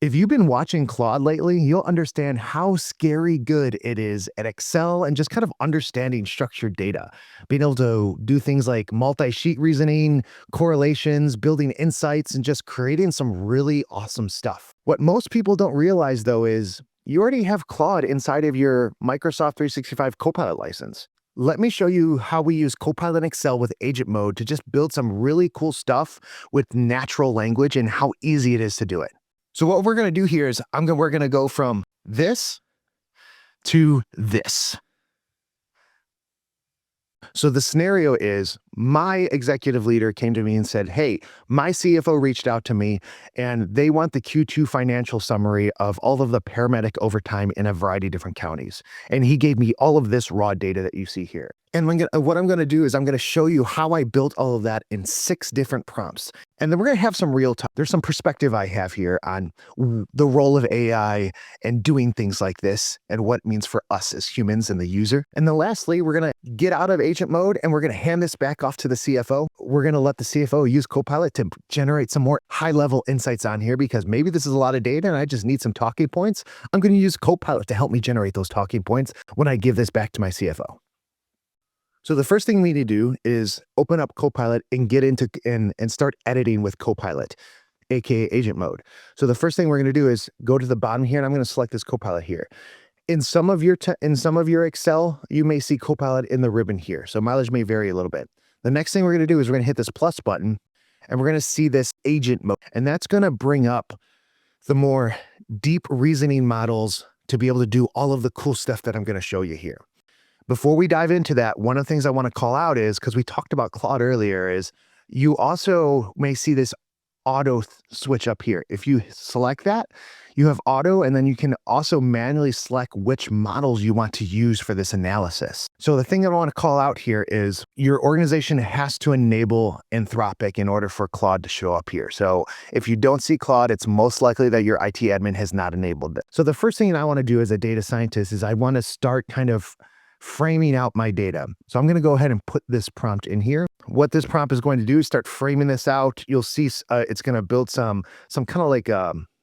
If you've been watching Claude lately, you'll understand how scary good it is at Excel and just kind of understanding structured data. Being able to do things like multi-sheet reasoning, correlations, building insights, and just creating some really awesome stuff. What most people don't realize, though, is you already have Claude inside of your Microsoft 365 Copilot license. Let me show you how we use Copilot in Excel with agent mode to just build some really cool stuff with natural language and how easy it is to do it. So what we're going to do here is we're going to go from this to this. So the scenario is my executive leader came to me and said, "Hey, my CFO reached out to me and they want the Q2 financial summary of all of the paramedic overtime in a variety of different counties." And he gave me all of this raw data that you see here. And what I'm going to do is I'm going to show you how I built all of that in 6 different prompts. And then we're going to have some real time. There's some perspective I have here on the role of AI and doing things like this and what it means for us as humans and the user. And then lastly, we're going to get out of agent mode and we're going to hand this back off to the CFO. We're going to let the CFO use Copilot to generate some more high-level insights on here because maybe this is a lot of data and I just need some talking points. I'm going to use Copilot to help me generate those talking points when I give this back to my CFO. So the first thing we need to do is open up Copilot and get into and start editing with Copilot, aka agent mode. So the first thing we're going to do is go to the bottom here, and I'm going to select this Copilot here. In some of your Excel, you may see Copilot in the ribbon here. So mileage may vary a little bit. The next thing we're going to do is we're going to hit this plus button, and we're going to see this agent mode, and that's going to bring up the more deep reasoning models to be able to do all of the cool stuff that I'm going to show you here. Before we dive into that, one of the things I want to call out is, because we talked about Claude earlier, is you also may see this auto switch up here. If you select that, you have auto, and then you can also manually select which models you want to use for this analysis. So the thing that I want to call out here is your organization has to enable Anthropic in order for Claude to show up here. So if you don't see Claude, it's most likely that your IT admin has not enabled it. So the first thing I want to do as a data scientist is I want to start kind of framing out my data. So I'm going to go ahead and put this prompt in here. What this prompt is going to do is start framing this out. You'll see it's going to build some kind of like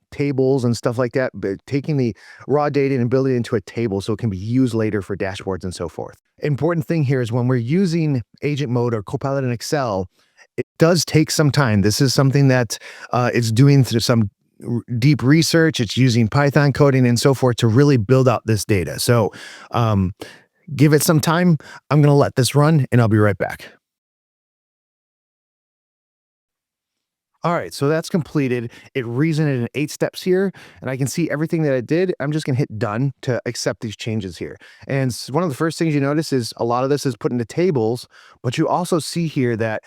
tables and stuff like that, but taking the raw data and building it into a table so it can be used later for dashboards and so forth. Important thing here is when we're using agent mode or Copilot in Excel, it does take some time. This is something that it's doing through some deep research. It's using Python coding and so forth to really build out this data. So give it some time. I'm going to let this run and I'll be right back. All right, so that's completed. It reasoned it in 8 steps here, and I can see everything that it did. I'm just going to hit done to accept these changes here. And one of the first things you notice is a lot of this is put into tables, but you also see here that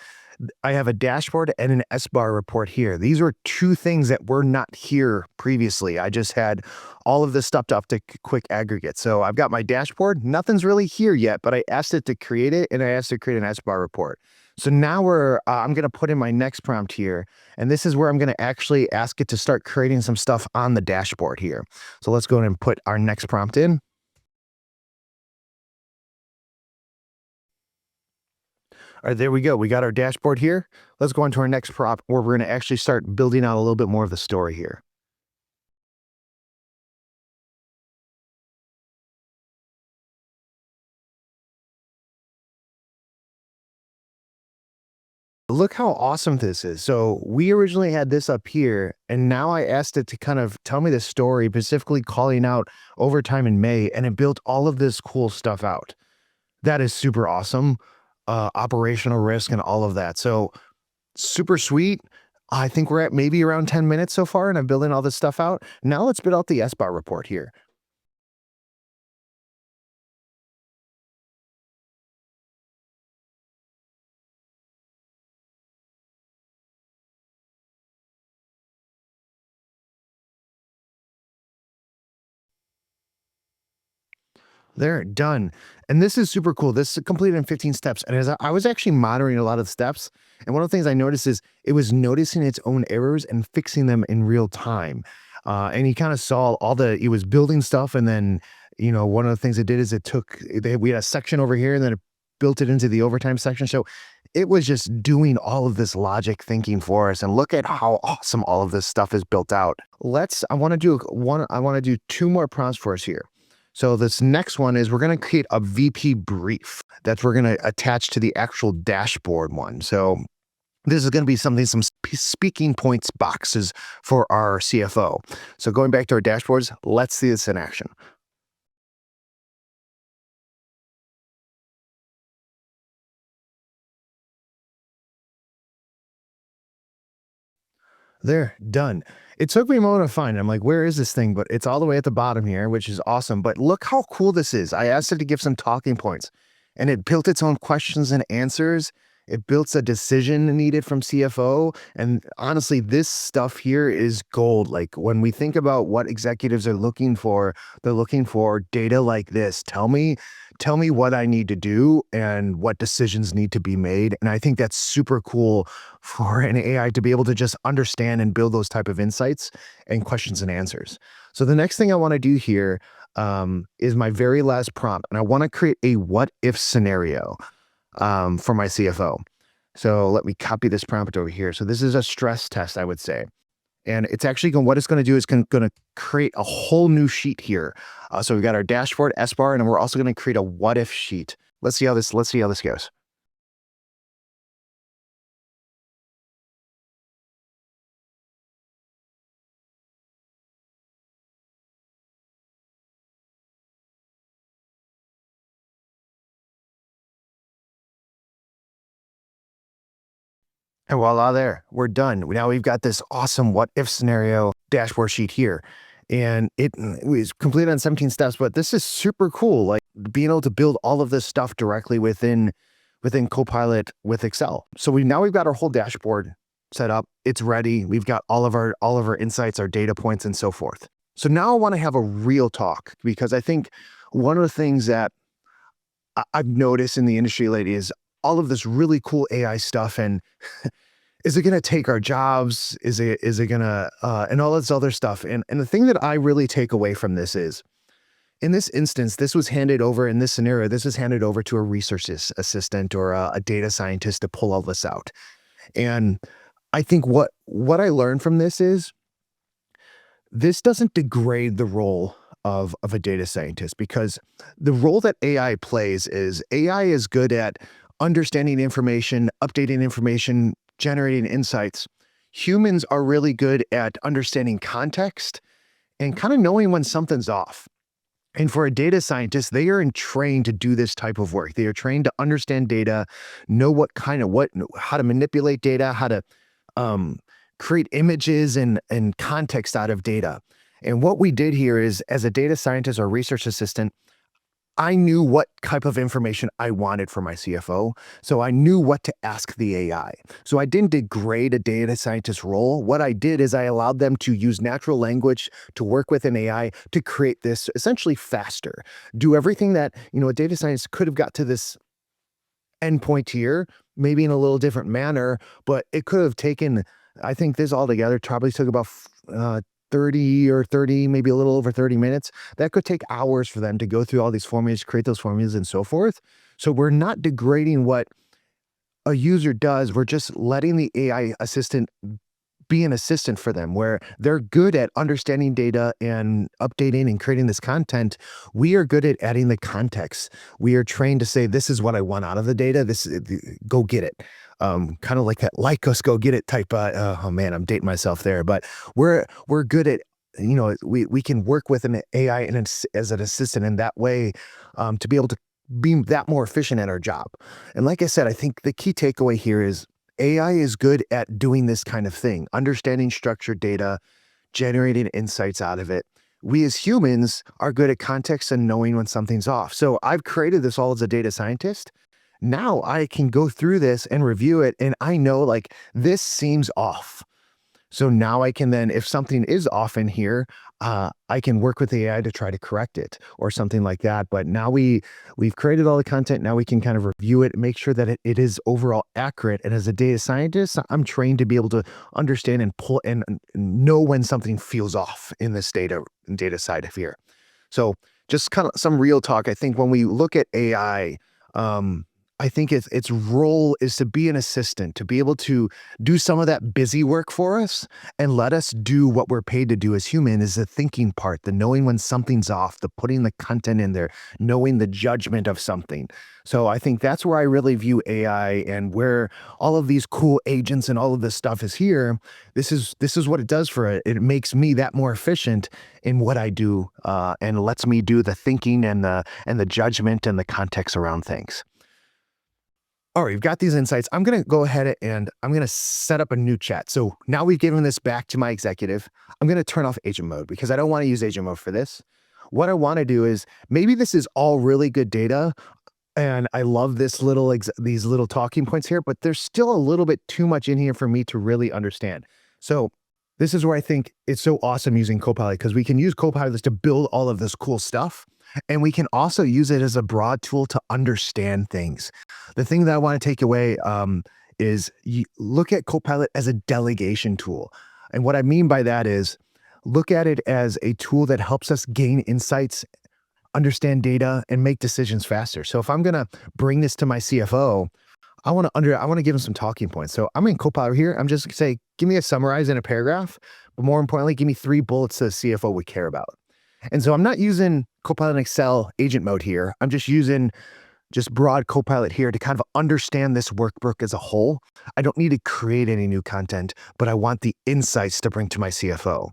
I have a dashboard and an SBAR report here. These are 2 things that were not here previously. I just had all of this stuff up to quick aggregate. So I've got my dashboard. Nothing's really here yet, but I asked it to create it, and I asked it to create an SBAR report. So now I'm going to put in my next prompt here, and this is where I'm going to actually ask it to start creating some stuff on the dashboard here. So let's go ahead and put our next prompt in. All right, there we go. We got our dashboard here. Let's go on to our next prompt where we're going to actually start building out a little bit more of the story here. Look how awesome this is. So we originally had this up here, and now I asked it to kind of tell me the story, specifically calling out overtime in May, and it built all of this cool stuff out. That is super awesome. Operational risk and all of that. So super sweet. I think we're at maybe around 10 minutes so far, and I'm building all this stuff out. Now let's build out the SBAR report here. There, done. And this is super cool. This is completed in 15 steps. And as I was actually monitoring a lot of the steps, and one of the things I noticed is it was noticing its own errors and fixing them in real time. And you kind of saw it was building stuff. And then, one of the things it did is we had a section over here and then it built it into the overtime section. So it was just doing all of this logic thinking for us, and look at how awesome all of this stuff is built out. I want to do two more prompts for us here. So this next one is we're going to create a VP brief that we're going to attach to the actual dashboard one. So this is going to be some speaking points boxes for our CFO. So going back to our dashboards, let's see this in action. There, done. It took me a moment to find it. I'm like, where is this thing? But it's all the way at the bottom here, which is awesome. But look how cool this is. I asked it to give some talking points, and it built its own questions and answers. It built a decision needed from CFO. And honestly, this stuff here is gold. Like when we think about what executives are looking for, they're looking for data like this. Tell me what I need to do and what decisions need to be made. And I think that's super cool for an AI to be able to just understand and build those type of insights and questions and answers. So the next thing I want to do here is my very last prompt, and I want to create a what if scenario for my CFO. So let me copy this prompt over here. So this is a stress test, I would say. And it's actually going, what it's going to do is going to create a whole new sheet here. So we've got our dashboard, SBAR, and we're also going to create a what if sheet. Let's see how this goes. And voila, there, we're done. Now we've got this awesome what if scenario dashboard sheet here. And it was completed on 17 steps, but this is super cool. Like being able to build all of this stuff directly within Copilot with Excel. So we've got our whole dashboard set up. It's ready. We've got all of our insights, our data points, and so forth. So now I want to have a real talk because I think one of the things that I've noticed in the industry lately is all of this really cool AI stuff. And is it going to take our jobs? Is it going to and all this other stuff? And the thing that I really take away from this is, in this instance, this was handed over in this scenario. This was handed over to a research assistant or a data scientist to pull all this out. And I think what I learned from this is this doesn't degrade the role of a data scientist, because the role that AI plays is AI is good at understanding information, updating information, generating insights. Humans are really good at understanding context and kind of knowing when something's off. And for a data scientist, they are trained to do this type of work. They are trained to understand data, know how to manipulate data, how to um, create images and context out of data. And what we did here is, as a data scientist or research assistant, I knew what type of information I wanted for my CFO. So I knew what to ask the AI. So I didn't degrade a data scientist role. What I did is I allowed them to use natural language to work with an AI to create this essentially faster, do everything that, a data scientist could have got to this endpoint here, maybe in a little different manner, but it could have taken, I think this all together probably took about 30, maybe a little over 30 minutes. That could take hours for them to go through all these formulas, create those formulas and so forth. So we're not degrading what a user does. We're just letting the AI assistant be an assistant for them, where they're good at understanding data and updating and creating this content. We are good at adding the context. We are trained to say, this is what I want out of the data. Go get it. Kind of like that Lycos go get it type. Oh man, I'm dating myself there, but we're good at, we can work with an AI as an assistant in that way, to be able to be that more efficient at our job. And like I said, I think the key takeaway here is AI is good at doing this kind of thing, understanding structured data, generating insights out of it. We as humans are good at context and knowing when something's off. So I've created this all as a data scientist. Now I can go through this and review it, and I know like this seems off. So now I can then, if something is off in here, I can work with AI to try to correct it or something like that. But now we've created all the content. Now we can kind of review it, make sure that it is overall accurate. And as a data scientist, I'm trained to be able to understand and pull and know when something feels off in this data side of here. So just kind of some real talk. I think when we look at AI, I think its role is to be an assistant, to be able to do some of that busy work for us and let us do what we're paid to do as human is the thinking part, the knowing when something's off, the putting the content in there, knowing the judgment of something. So I think that's where I really view AI and where all of these cool agents and all of this stuff is here. This is what it does for it. It makes me that more efficient in what I do, and lets me do the thinking and the judgment and the context around things. All right, we've got these insights. I'm going to go ahead and I'm going to set up a new chat. So now we've given this back to my executive. I'm going to turn off agent mode because I don't want to use agent mode for this. What I want to do is maybe this is all really good data and I love these little talking points here, but there's still a little bit too much in here for me to really understand. So this is where I think it's so awesome using Copilot because we can use Copilot to build all of this cool stuff. And we can also use it as a broad tool to understand things. The thing that I want to take away is you look at Copilot as a delegation tool. And what I mean by that is look at it as a tool that helps us gain insights, understand data, and make decisions faster. So if I'm going to bring this to my CFO, I want to give him some talking points. So I'm in Copilot here. I'm just going to say, give me a summarize in a paragraph, but more importantly, give me 3 bullets the CFO would care about. And so I'm not using Copilot in Excel agent mode here. I'm just using broad Copilot here to kind of understand this workbook as a whole. I don't need to create any new content, but I want the insights to bring to my CFO.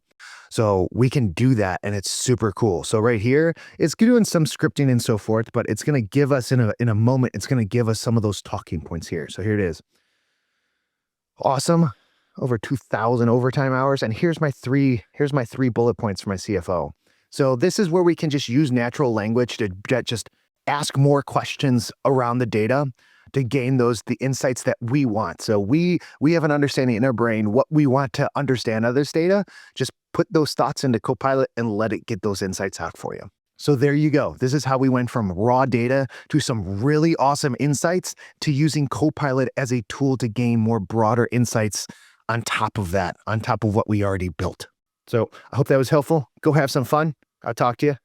So we can do that and it's super cool. So right here, it's doing some scripting and so forth, but it's going to give us in a moment, it's going to give us some of those talking points here. So here it is. Awesome. Over 2,000 overtime hours. And here's my three bullet points for my CFO. So this is where we can just use natural language to just ask more questions around the data to gain the insights that we want. So we have an understanding in our brain what we want to understand of this data. Just put those thoughts into Copilot and let it get those insights out for you. So there you go. This is how we went from raw data to some really awesome insights to using Copilot as a tool to gain more broader insights on top of that, on top of what we already built. So I hope that was helpful. Go have some fun. I'll talk to you.